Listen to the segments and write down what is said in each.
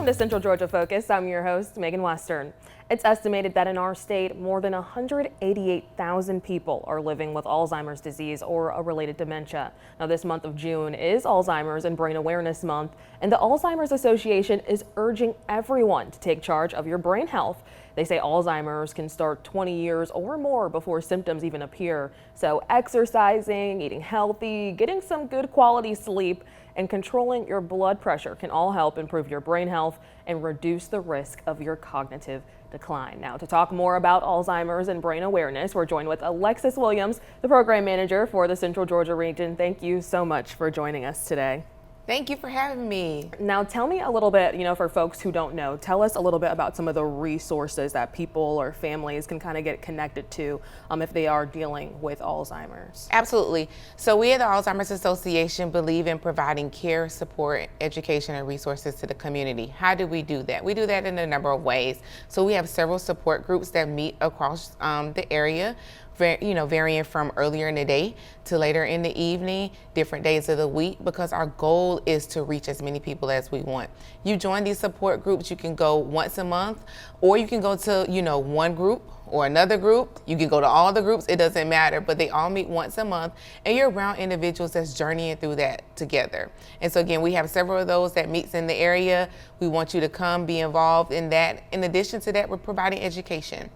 to Central Georgia Focus. I'm your host, Megan Western. It's estimated that in our state, more than 188,000 people are living with Alzheimer's disease or a related dementia. Now, this month of June is Alzheimer's and Brain Awareness Month, and the Alzheimer's Association is urging everyone to take charge of your brain health. They say Alzheimer's can start 20 years or more before symptoms even appear. So exercising, eating healthy, getting some good quality sleep, and controlling your blood pressure can all help improve your brain health and reduce the risk of your cognitive decline. Now, to talk more about Alzheimer's and brain awareness, we're joined with Alexis Williams, the program manager for the Central Georgia region. Thank you so much for joining us today. Thank you for having me. Now, tell me a little bit, for folks who don't know, tell us a little bit about some of the resources that people or families can kind of get connected to if they are dealing with Alzheimer's. Absolutely. So we at the Alzheimer's Association believe in providing care, support, education, and resources to the community. How do we do that? We do that in a number of ways. So we have several support groups that meet across the area, varying from earlier in the day to later in the evening, different days of the week, because our goal is to reach as many people as we want. You join these support groups, you can go once a month, or you can go to, one group or another group. You can go to all the groups, it doesn't matter, but they all meet once a month, and you're around individuals that's journeying through that together. And so again, we have several of those that meets in the area. We want you to come be involved in that. In addition to that, we're providing education.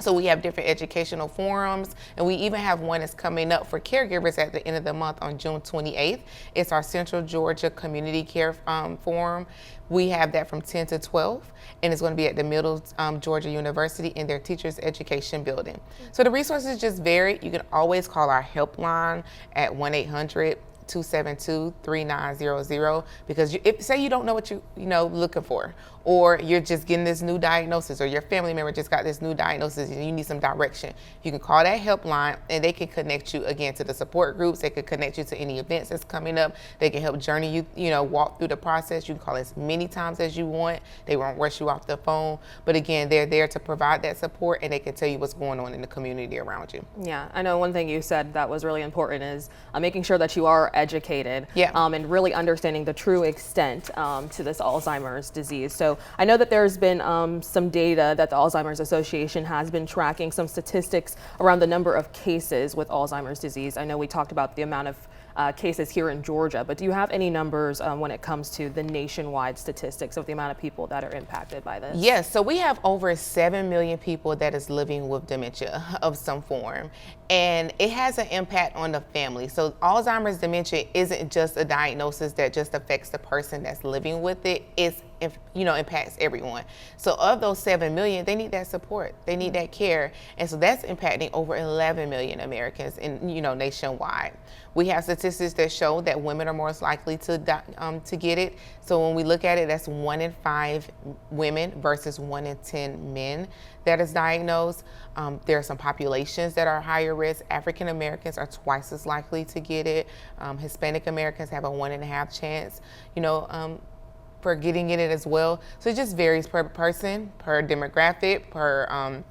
So we have different educational forums, and we even have one that's coming up for caregivers at the end of the month on June 28th. It's our Central Georgia Community Care Forum. We have that from 10 to 12, and it's going to be at the Middle Georgia University in their Teachers Education Building. So the resources just vary. You can always call our helpline at 1-800-272-3900, because say you don't know what you looking for, or you're just getting this new diagnosis, or your family member just got this new diagnosis and you need some direction. You can call that helpline, and they can connect you again to the support groups. They can connect you to any events that's coming up. They can help journey you, walk through the process. You can call as many times as you want. They won't rush you off the phone, but again, they're there to provide that support, and they can tell you what's going on in the community around you. Yeah, I know one thing you said that was really important is making sure that you are educated, and really understanding the true extent to this Alzheimer's disease. So I know that there's been some data that the Alzheimer's Association has been tracking, some statistics around the number of cases with Alzheimer's disease. I know we talked about the amount of cases here in Georgia, but do you have any numbers when it comes to the nationwide statistics of the amount of people that are impacted by this? Yes, so we have over 7 million people that is living with dementia of some form, and it has an impact on the family. So Alzheimer's dementia isn't just a diagnosis that just affects the person that's living with it. It's impacts everyone. So of those 7 million, they need that support. They need that care. And so that's impacting over 11 million Americans nationwide. We have statistics that show that women are most likely to get it. So when we look at it, that's 1 in 5 women versus 1 in 10 men that is diagnosed. There are some populations that are higher risk. African Americans are twice as likely to get it. Hispanic Americans have a 1.5 chance, for getting it as well. So it just varies per person, per demographic, per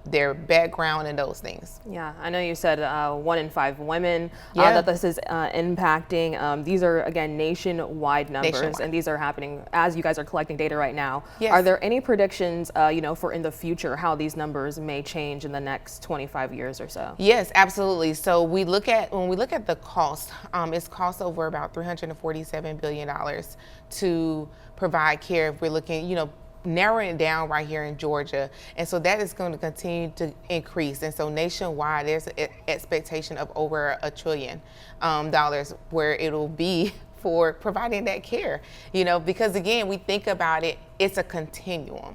their background and those things. Yeah, I know you said 1 in 5 women that this is impacting. These are, again, nationwide numbers, and these are happening as you guys are collecting data right now. Yes. Are there any predictions, for in the future, how these numbers may change in the next 25 years or so? Yes, absolutely. So when we look at the cost, it's cost over about $347 billion to provide care. If we're looking, narrowing it down right here in Georgia. And so that is going to continue to increase. And so nationwide, there's an expectation of over $1 trillion where it'll be for providing that care, because again, we think about it, it's a continuum.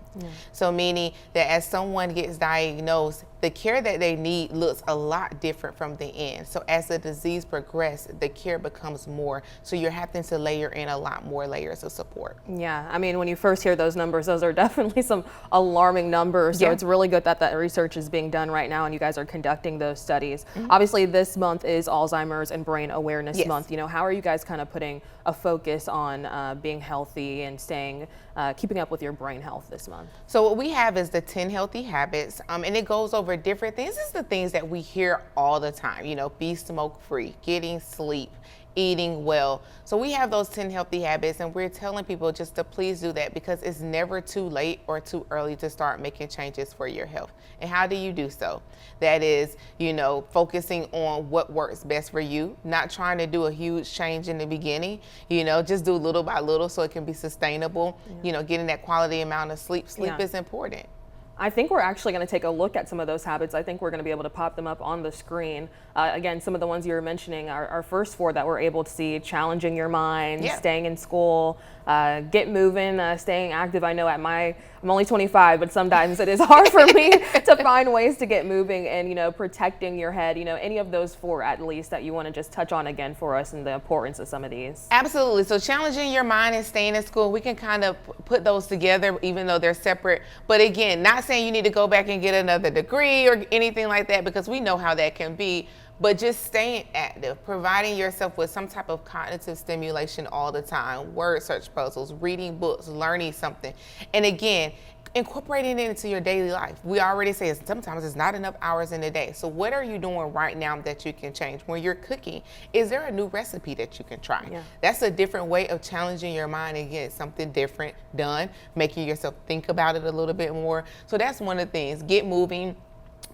So meaning that as someone gets diagnosed, the care that they need looks a lot different from the end. So as the disease progresses, the care becomes more. So you're having to layer in a lot more layers of support. Yeah, I mean, when you first hear those numbers, those are definitely some alarming numbers. So it's really good that that research is being done right now and you guys are conducting those studies. Obviously, this month is Alzheimer's and Brain Awareness Month. How are you guys kind of putting a focus on being healthy and keeping up with your brain health this month? So what we have is the 10 healthy habits, and it goes over different things. This is the things that we hear all the time, be smoke free, getting sleep, eating well. So we have those 10 healthy habits, and we're telling people just to please do that, because it's never too late or too early to start making changes for your health. And how do you do so? That is, focusing on what works best for you, not trying to do a huge change in the beginning, just do little by little so it can be sustainable. Getting that quality amount of sleep. Sleep is important. I think we're actually going to take a look at some of those habits. I think we're going to be able to pop them up on the screen. Again, some of the ones you were mentioning are our first four that we're able to see: challenging your mind, staying in school, get moving, staying active. I know I'm only 25, but sometimes it is hard for me to find ways to get moving, and protecting your head. Any of those four at least that you want to just touch on again for us, and the importance of some of these. Absolutely. So challenging your mind and staying in school, we can kind of put those together even though they're separate. But again, not saying you need to go back and get another degree or anything like that, because we know how that can be. But just staying active, providing yourself with some type of cognitive stimulation all the time, word search puzzles, reading books, learning something. And again, incorporating it into your daily life. We already say sometimes it's not enough hours in a day. So what are you doing right now that you can change? When you're cooking, is there a new recipe that you can try? That's a different way of challenging your mind and getting something different done, making yourself think about it a little bit more. So that's one of the things. Get moving.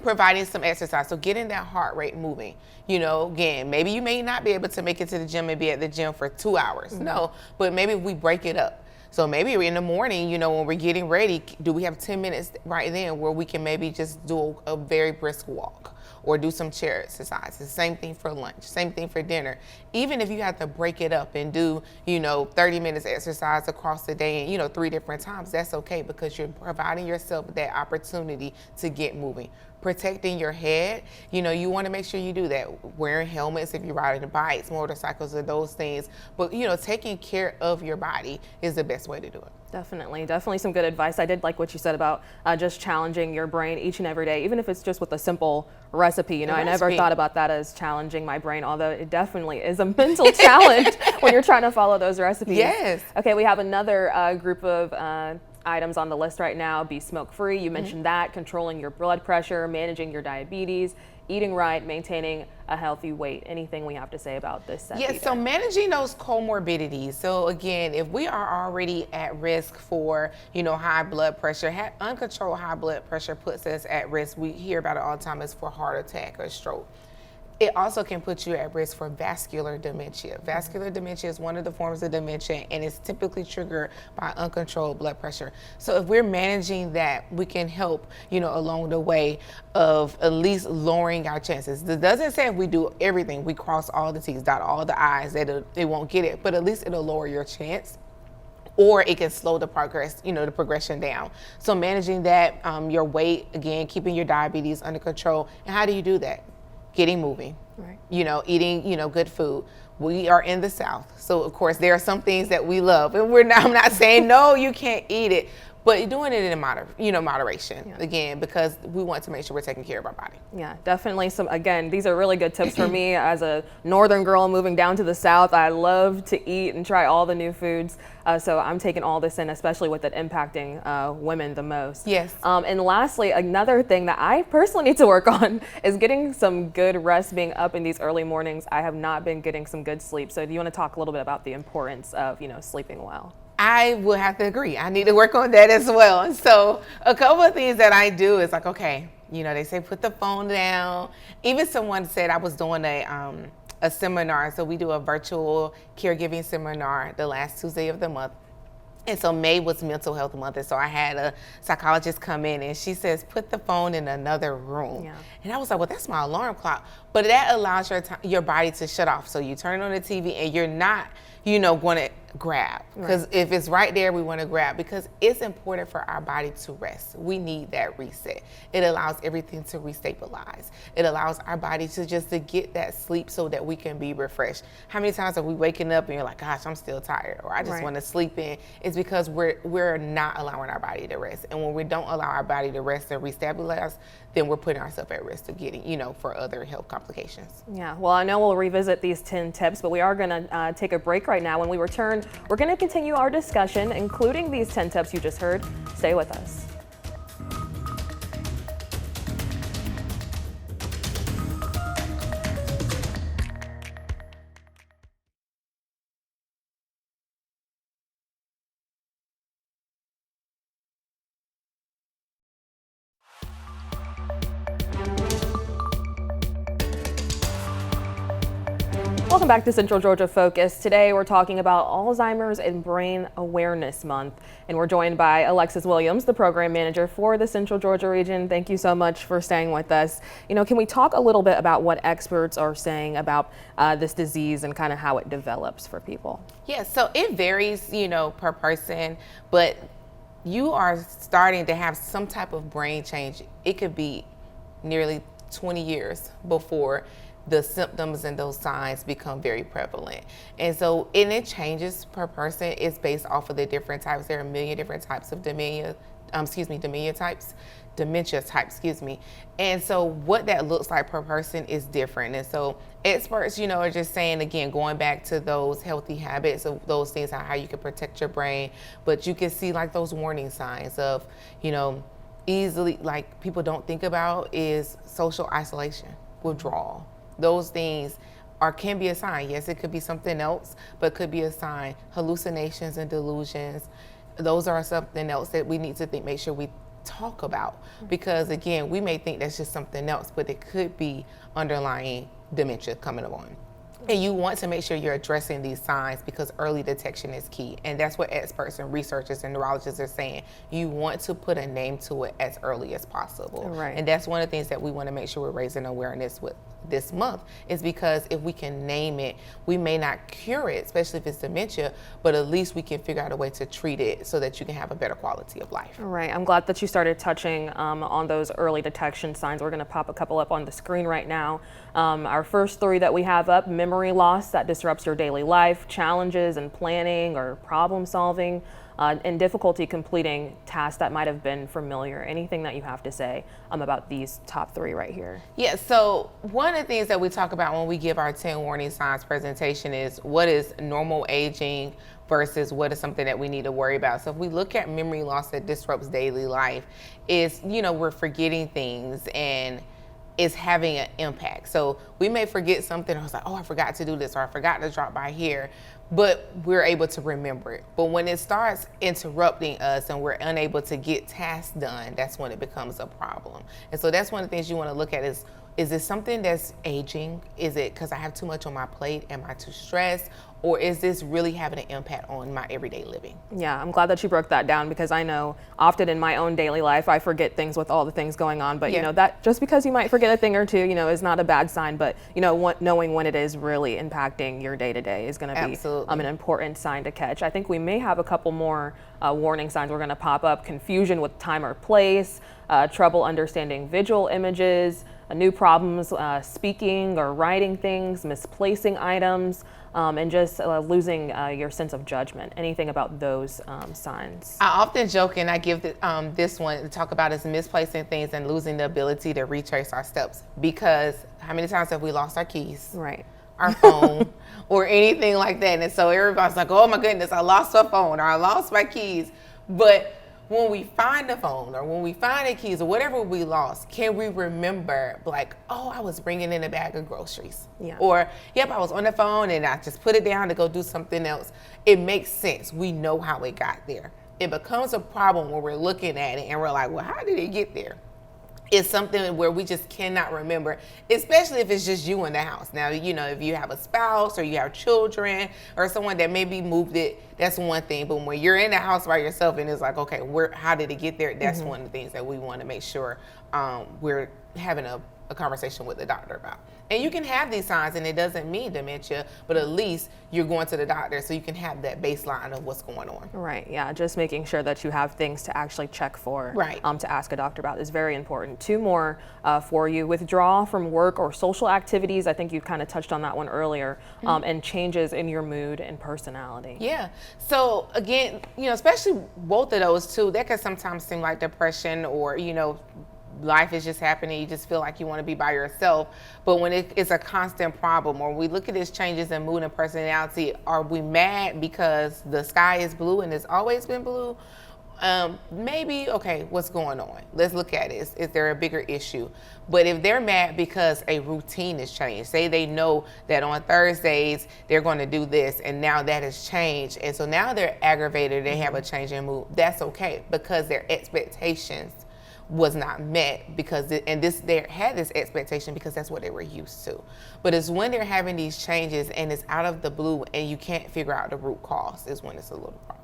Providing some exercise, so getting that heart rate moving. Again, maybe you may not be able to make it to the gym and be at the gym for 2 hours. No, but maybe we break it up. So maybe in the morning, when we're getting ready, do we have 10 minutes right then where we can maybe just do a very brisk walk or do some chair exercises? Same thing for lunch, same thing for dinner. Even if you have to break it up and do, 30 minutes exercise across the day and, 3 different times, that's okay, because you're providing yourself that opportunity to get moving. Protecting your head, you want to make sure you do that. Wearing helmets if you're riding bikes, motorcycles, or those things. But, taking care of your body is the best way to do it. Definitely some good advice. I did like what you said about just challenging your brain each and every day, even if it's just with a simple recipe. I never thought about that as challenging my brain, although it definitely is a mental challenge when you're trying to follow those recipes. Yes. Okay, we have another group of items on the list right now. Be smoke-free. You mentioned that. Controlling your blood pressure, managing your diabetes, eating right, maintaining a healthy weight. Anything we have to say about this set? Yes, so managing those comorbidities. So again, if we are already at risk for, high blood pressure, uncontrolled high blood pressure puts us at risk. We hear about it all the time. It's for heart attack or stroke. It also can put you at risk for vascular dementia. Vascular dementia is one of the forms of dementia, and it's typically triggered by uncontrolled blood pressure. So if we're managing that, we can help, along the way of at least lowering our chances. This doesn't say if we do everything, we cross all the T's, dot all the I's, that it won't get it, but at least it'll lower your chance. Or it can slow the progress, the progression down. So managing that, your weight, again, keeping your diabetes under control. And how do you do that? Getting moving, right. Eating, good food. We are in the South, so of course there are some things that we love, and I'm not saying no, you can't eat it, but doing it in moderation, again, because we want to make sure we're taking care of our body. Yeah, definitely again, these are really good tips for me as a northern girl moving down to the South. I love to eat and try all the new foods. So I'm taking all this in, especially with it impacting women the most. Yes. And lastly, another thing that I personally need to work on is getting some good rest, being up in these early mornings. I have not been getting some good sleep. So do you want to talk a little bit about the importance of, sleeping well? I will have to agree. I need to work on that as well. And so a couple of things that I do is okay, they say put the phone down. Even someone said, I was doing a seminar. So we do a virtual caregiving seminar the last Tuesday of the month. And so May was Mental Health Month. And so I had a psychologist come in, and she says, put the phone in another room. Yeah. And I was like, well, that's my alarm clock. But that allows your body to shut off. So you turn on the TV and you're not, going to grab. Because if it's right there, we want to grab, because it's important for our body to rest. We need that reset. It allows everything to restabilize. It allows our body to get that sleep so that we can be refreshed. How many times are we waking up and you're like, gosh, I'm still tired, or I just want to sleep in? It's because we're not allowing our body to rest. And when we don't allow our body to rest and restabilize, then we're putting ourselves at risk of getting, for other health complications. Yeah, well, I know we'll revisit these 10 tips, but we are going to take a break right now. When we return, we're going to continue our discussion, including these 10 tips you just heard. Stay with us. Welcome back to Central Georgia Focus. Today we're talking about Alzheimer's and Brain Awareness Month, and we're joined by Alexis Williams, the program manager for the Central Georgia region. Thank you so much for staying with us. Can we talk a little bit about what experts are saying about this disease and kind of how it develops for people? Yeah, so it varies, per person, but you are starting to have some type of brain change. It could be nearly 20 years before the symptoms and those signs become very prevalent. And it changes per person. It's based off of the different types. There are a million different types of dementia types. And so what that looks like per person is different. And so experts, are just saying, again, going back to those healthy habits of those things, how you can protect your brain, but you can see like those warning signs of, easily, like people don't think about is social isolation, withdrawal. Those things can be a sign. Yes, it could be something else, but could be a sign. Hallucinations and delusions, those are something else that we need to make sure we talk about, because again, we may think that's just something else, but it could be underlying dementia coming on. And you want to make sure you're addressing these signs because early detection is key. And that's what experts and researchers and neurologists are saying. You want to put a name to it as early as possible. Right. And that's one of the things that we want to make sure we're raising awareness with this month, is because if we can name it, we may not cure it, especially if it's dementia, but at least we can figure out a way to treat it so that you can have a better quality of life. Right. I'm glad that you started touching on those early detection signs. We're going to pop a couple up on the screen right now. Our first three that we have up: memory loss that disrupts your daily life, challenges in planning or problem solving, and difficulty completing tasks that might have been familiar. Anything that you have to say about these top three right here? Yeah, so one of the things that we talk about when we give our 10 warning signs presentation is what is normal aging versus what is something that we need to worry about. So if we look at memory loss that disrupts daily life, is, we're forgetting things and is having an impact. So we may forget something. I was like, oh, I forgot to do this, or I forgot to drop by here, but we're able to remember it. But when it starts interrupting us and we're unable to get tasks done, that's when it becomes a problem. And so that's one of the things you want to look at is this something that's aging? Is it because I have too much on my plate? Am I too stressed? Or is this really having an impact on my everyday living? Yeah, I'm glad that you broke that down, because I know often in my own daily life, I forget things with all the things going on. But, that just because you might forget a thing or two, is not a bad sign. But, knowing when it is really impacting your day to day is going to be an important sign to catch. I think we may have a couple more warning signs we're going to pop up: confusion with time or place, trouble understanding visual images, new problems speaking or writing things, misplacing items, and just losing your sense of judgment. Anything about those signs? I often joke, and I give this one to talk about, is misplacing things and losing the ability to retrace our steps. Because how many times have we lost our keys? Right. Our phone or anything like that. And so everybody's like, oh my goodness, I lost my phone or I lost my keys. But when we find the phone or when we find the keys or whatever we lost, can we remember, like, oh, I was bringing in a bag of groceries? Yeah. Or, yep, I was on the phone and I just put it down to go do something else. It makes sense. We know how it got there. It becomes a problem when we're looking at it and we're like, well, how did it get there? It's something where we just cannot remember, especially if it's just you in the house. Now, if you have a spouse or you have children or someone that maybe moved it, that's one thing. But when you're in the house by yourself and it's like, okay, how did it get there? That's one of the things that we want to make sure we're having a conversation with the doctor about. And you can have these signs and it doesn't mean dementia, but at least you're going to the doctor so you can have that baseline of what's going on. Right, yeah, just making sure that you have things to actually check for, right. To ask a doctor about is very important. Two more for you: withdrawal from work or social activities. I think you kind of touched on that one earlier, and changes in your mood and personality. Yeah, so again, especially both of those two, that can sometimes seem like depression or, life is just happening, you just feel like you want to be by yourself. But when it's a constant problem, or we look at these changes in mood and personality, are we mad because the sky is blue and it's always been blue? Maybe, okay, what's going on? Let's look at it. Is there a bigger issue? But if they're mad because a routine has changed, say they know that on Thursdays they're going to do this and now that has changed, and so now they're aggravated, they have a change in mood, that's okay, because their expectations was not met because they had this expectation because that's what they were used to. But it's when they're having these changes and it's out of the blue and you can't figure out the root cause is when it's a little problem.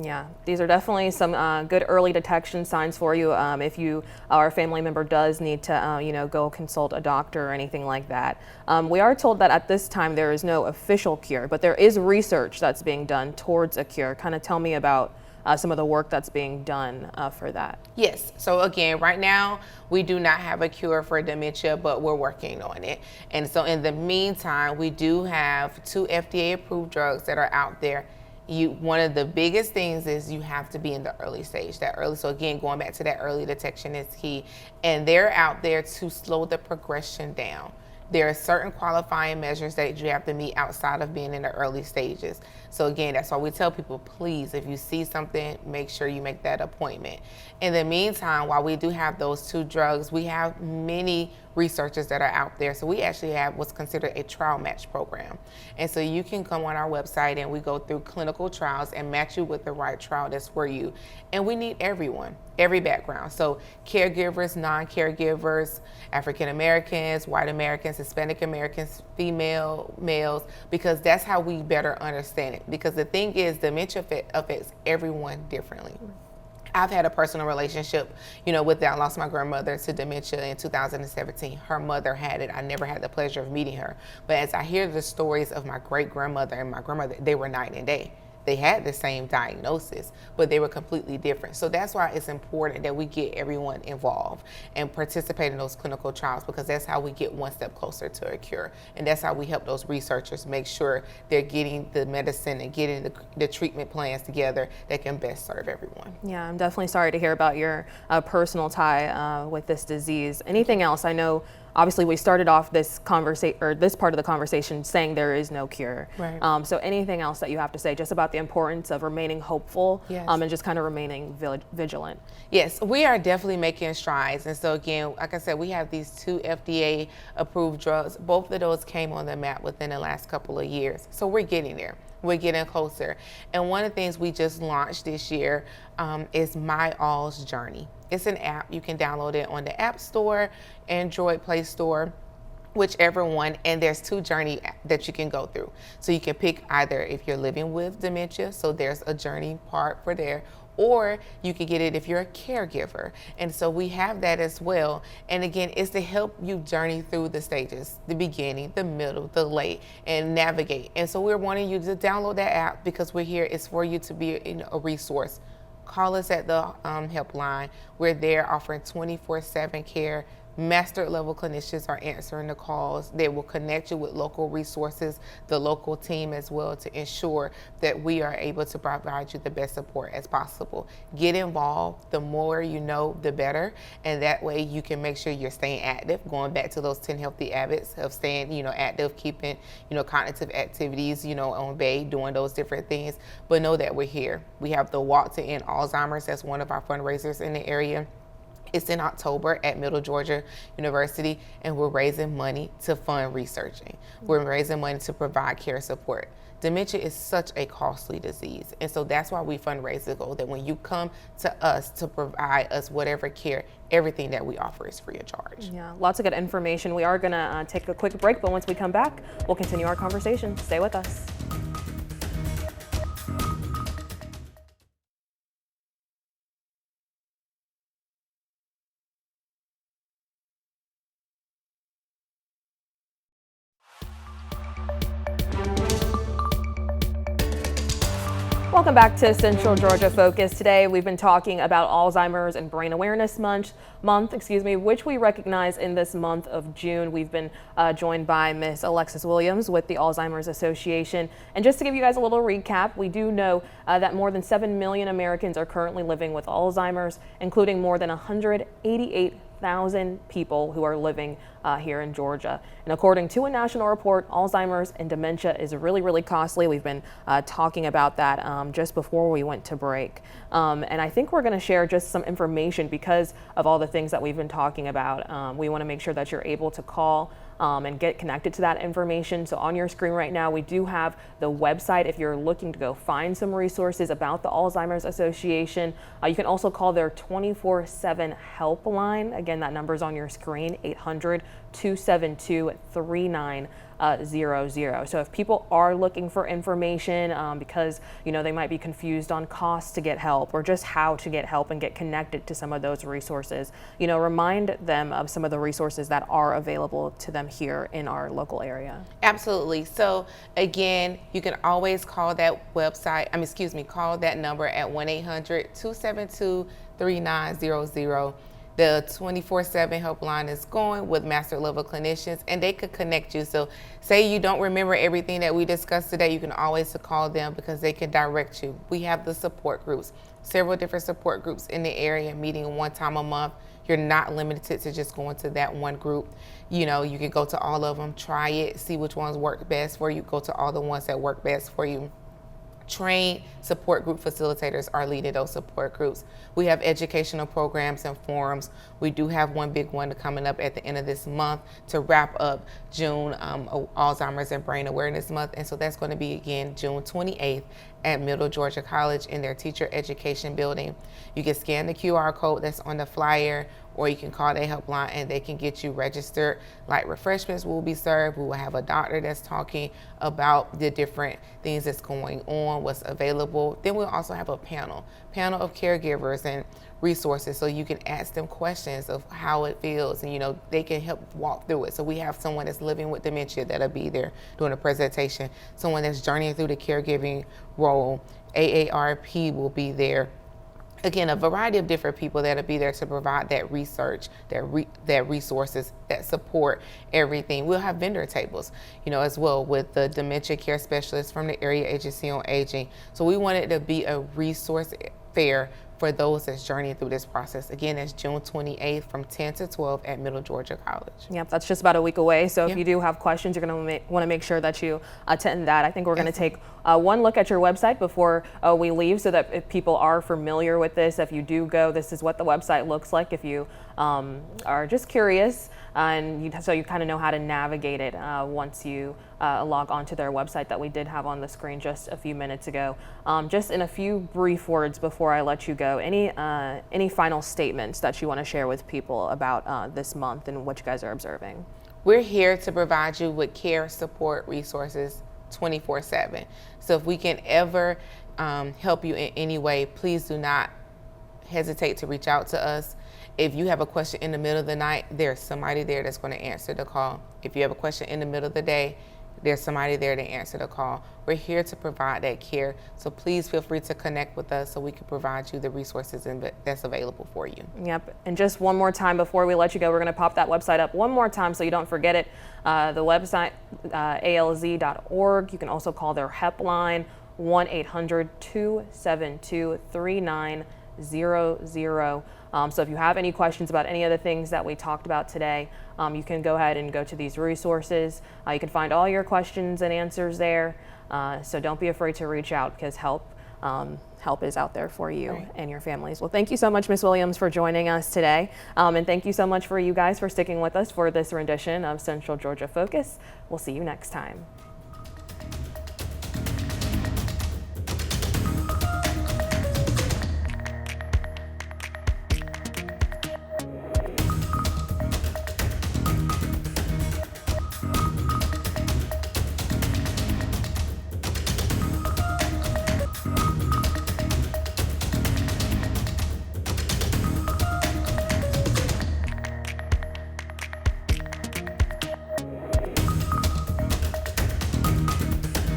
Yeah, these are definitely some good early detection signs for you if you or a family member does need to go consult a doctor or anything like that. We are told that at this time there is no official cure, but there is research that's being done towards a cure. Kind of tell me about some of the work that's being done for that. Yes. So again, right now we do not have a cure for dementia, but we're working on it. And so in the meantime, we do have 2 FDA approved drugs that are out there. One of the biggest things is you have to be in the early stage. So again, going back to that early detection is key. And they're out there to slow the progression down. There are certain qualifying measures that you have to meet outside of being in the early stages. So again, that's why we tell people, please, if you see something, make sure you make that appointment. In the meantime, while we do have those 2 drugs, we have many researchers that are out there. So we actually have what's considered a trial match program. And so you can come on our website and we go through clinical trials and match you with the right trial that's for you. And we need everyone, every background. So caregivers, non-caregivers, African Americans, white Americans, Hispanic Americans, female, males, because that's how we better understand it. Because the thing is, dementia affects everyone differently. I've had a personal relationship, with that. I lost my grandmother to dementia in 2017. Her mother had it. I never had the pleasure of meeting her. But as I hear the stories of my great-grandmother and my grandmother, they were night and day. They had the same diagnosis, but they were completely different. So that's why it's important that we get everyone involved and participate in those clinical trials, because that's how we get one step closer to a cure. And that's how we help those researchers make sure they're getting the medicine and getting the treatment plans together that can best serve everyone. Yeah, I'm definitely sorry to hear about your personal tie with this disease. Anything else? I know obviously we started off this conversation, or this part of the conversation, saying there is no cure. Right. So anything else that you have to say just about the importance of remaining hopeful? Yes. And just kind of remaining vigilant? Yes, we are definitely making strides. And so again, like I said, we have these 2 FDA approved drugs. Both of those came on the map within the last couple of years. So we're getting there. We're getting closer. And one of the things we just launched this year is My All's Journey. It's an app. You can download it on the App Store, Android Play Store, whichever one, and there's 2 journey that you can go through. So you can pick either if you're living with dementia, so there's a journey part for there, or you can get it if you're a caregiver. And so we have that as well. And again, it's to help you journey through the stages, the beginning, the middle, the late, and navigate. And so we're wanting you to download that app because we're here. It's for you to be a resource. Call us at the helpline. We're there offering 24/7 care. Master level clinicians are answering the calls. They will connect you with local resources, the local team as well, to ensure that we are able to provide you the best support as possible. Get involved. The more you know, the better. And that way you can make sure you're staying active, going back to those 10 healthy habits of staying, active, keeping, cognitive activities, on bay, doing those different things. But know that we're here. We have the Walk to End Alzheimer's. That's one of our fundraisers in the area. It's in October at Middle Georgia University, and we're raising money to fund researching. We're raising money to provide care support. Dementia is such a costly disease, and so that's why we fundraise the goal that when you come to us to provide us whatever care, everything that we offer is free of charge. Yeah, lots of good information. We are going to take a quick break, but once we come back, we'll continue our conversation. Stay with us. Welcome back to Central Georgia Focus. Today we've been talking about Alzheimer's and Brain Awareness Month, which we recognize in this month of June. We've been joined by Miss Alexis Williams with the Alzheimer's Association. And just to give you guys a little recap, we do know that more than 7 million Americans are currently living with Alzheimer's, including more than 188,000 people who are living here in Georgia. And according to a national report, Alzheimer's and dementia is really, really costly. We've been talking about that just before we went to break. And I think we're going to share just some information because of all the things that we've been talking about. We want to make sure that you're able to call and get connected to that information. So on your screen right now, we do have the website if you're looking to go find some resources about the Alzheimer's Association. You can also call their 24/7 helpline. Again, that number is on your screen, 800-272-3900. So if people are looking for information because they might be confused on costs to get help or just how to get help and get connected to some of those resources, remind them of some of the resources that are available to them here in our local area. Absolutely. So again, you can always call that call that number at 1-800-272-3900. The 24/7 helpline is going with master level clinicians, and they could connect you. So say you don't remember everything that we discussed today, you can always call them because they can direct you. We have the support groups, several different support groups in the area meeting one time a month. You're not limited to just going to that one group. You can go to all of them, try it, see which ones work best for you, go to all the ones that work best for you. Trained support group facilitators are leading those support groups. We have educational programs and forums. We do have one big one coming up at the end of this month to wrap up June, Alzheimer's and Brain Awareness Month. And so that's going to be again June 28th at Middle Georgia College in their teacher education building. You can scan the QR code that's on the flyer, or you can call their helpline and they can get you registered. Light refreshments will be served. We will have a doctor that's talking about the different things that's going on, what's available. Then we'll also have a panel of caregivers and resources, so you can ask them questions of how it feels, and they can help walk through it. So we have someone that's living with dementia that'll be there doing a presentation, someone that's journeying through the caregiving role. AARP will be there. Again, a variety of different people that'll be there to provide that research, that resources, that support everything. We'll have vendor tables, as well with the dementia care specialists from the Area Agency on Aging. So we want it to be a resource fair for those that's journeying through this process. Again, that's June 28th from 10 to 12 at Middle Georgia College. Yep, that's just about a week away. So if you do have questions, you're going to want to make sure that you attend that. I think we're going to take one look at your website before we leave, so that if people are familiar with this, if you do go, this is what the website looks like. If you are just curious, so you kind of know how to navigate it once you log onto their website that we did have on the screen just a few minutes ago. Just in a few brief words before I let you go, any final statements that you want to share with people about this month and what you guys are observing? We're here to provide you with care, support, resources 24/7. So if we can ever help you in any way, please do not hesitate to reach out to us. If you have a question in the middle of the night, there's somebody there that's going to answer the call. If you have a question in the middle of the day, there's somebody there to answer the call. We're here to provide that care. So please feel free to connect with us so we can provide you the resources that's available for you. Yep. And just one more time before we let you go, we're going to pop that website up one more time so you don't forget it. The website, alz.org. You can also call their helpline, 1-800-272-3900. So if you have any questions about any of the things that we talked about today, you can go ahead and go to these resources. You can find all your questions and answers there. So don't be afraid to reach out, because help is out there for you and your families. Well, thank you so much, Ms. Williams, for joining us today. And thank you so much for you guys for sticking with us for this rendition of Central Georgia Focus. We'll see you next time.